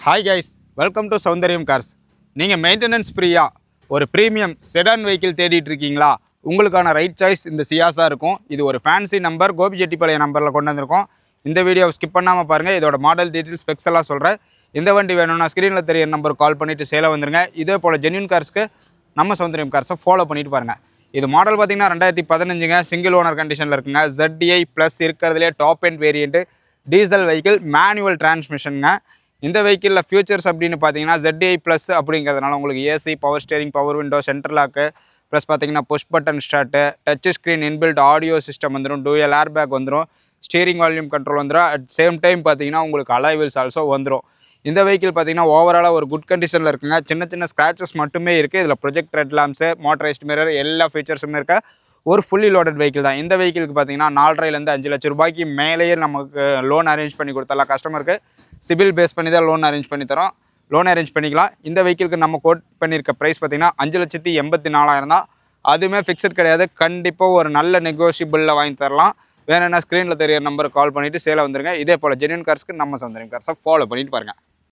Hi guys, welcome to Soundariyam cars. நீங்கள் maintenance ஃப்ரீயாக ஒரு ப்ரீமியம் செடான் வெஹிக்கிள் தேடிட்டு இருக்கீங்களா? உங்களுக்கான ரைட் சாய்ஸ் இந்த சியாஸாக இருக்கும். இது ஒரு ஃபேன்சி நம்பர், கோபிச்செட்டிப்பாளையம் நம்பரில் கொண்டு வந்திருக்கோம். இந்த வீடியோ ஸ்கிப் பண்ணாமல் பாருங்கள். இதோட மாடல் டீட்டெயில்ஸ் ஸ்பெக்ஸ் எல்லாம் சொல்கிறேன். இந்த வண்டி வேணும்னா ஸ்க்ரீனில் தெரிய நம்பர் கால் பண்ணிவிட்டு சேலை வந்துருங்க. இதே போல் ஜென்யூன் கார்ஸ்க்கு நம்ம சௌந்தரியம் கார்ஸை ஃபாலோ பண்ணிட்டு பாருங்கள். இது மாடல் பார்த்தீங்கன்னா 2015ங்க, சிங்கிள் ஓனர் கண்டிஷனில் இருக்குங்க. ZDI ப்ளஸ் இருக்கிறதுலே top end variant diesel vehicle, manual டிரான்ஸ்மிஷனுங்க. இந்த வெஹிக்கிளில் ஃபியூச்சர்ஸ் அப்படின்னு பார்த்தீங்கன்னா ZDI ப்ளஸ் அப்படிங்கிறதுனால உங்களுக்கு AC, power steering, power window, central lock, plus பார்த்தீங்கன்னா push button start, touch screen, inbuilt audio system வந்துடும், டூயல் ஏர் பேக் வந்துடும், ஸ்டீரிங் வால்யூம் கண்ட்ரோல் வந்துடும். அட் சேம் டைம் பார்த்தீங்கன்னா உங்களுக்கு அலாய் வீல்ஸ் ஆல்சோ வந்துடும். இந்த வெஹிக்கிள் பார்த்தீங்கன்னா ஓவராலாக ஒரு குட் கண்டிஷனில் இருக்குங்க. சின்ன சின்ன ஸ்க்ராச்சஸ் மட்டுமே இருக்குது. இதில் project red lamps, motorised mirror, எல்லா ஃபீச்சர்ஸுமே இருக்க ஒரு ஃபுல்லி லோடட் வெஹிக்கிள் தான். இந்த வெஹிக்கிளுக்கு பார்த்தீங்கன்னா 4.5 5 லட்ச ரூபாய்க்கு மேலேயே நமக்கு லோன் அரேஞ்ச் பண்ணி கொடுத்தலாம். கஸ்டமருக்கு சிபில் பேஸ் பண்ணி தான் லோன் அரேஞ்ச் பண்ணி தரோம். லோன் அரேஞ்ச் பண்ணிக்கலாம். இந்த வெஹிக்கிளுக்கு நம்ம கோட் பண்ணியிருக்க ப்ரைஸ் பார்த்தீங்கன்னா 5,84,000 தான். அதுவுமே ஃபிக்ஸட் கிடையாது. கண்டிப்பாக ஒரு நல்ல நெகோஷியபிளில் வாங்கி தரலாம். வேணும்னா ஸ்க்ரீனில் தெரிய நம்பருக்கு கால் பண்ணிவிட்டு சேலை வந்துருங்க. இதே போல் ஜென்யூன் கார்ஸ்க்கு நம்ம சௌந்தரியம் கார்ஸை ஃபாலோ பண்ணிட்டு பாருங்கள்.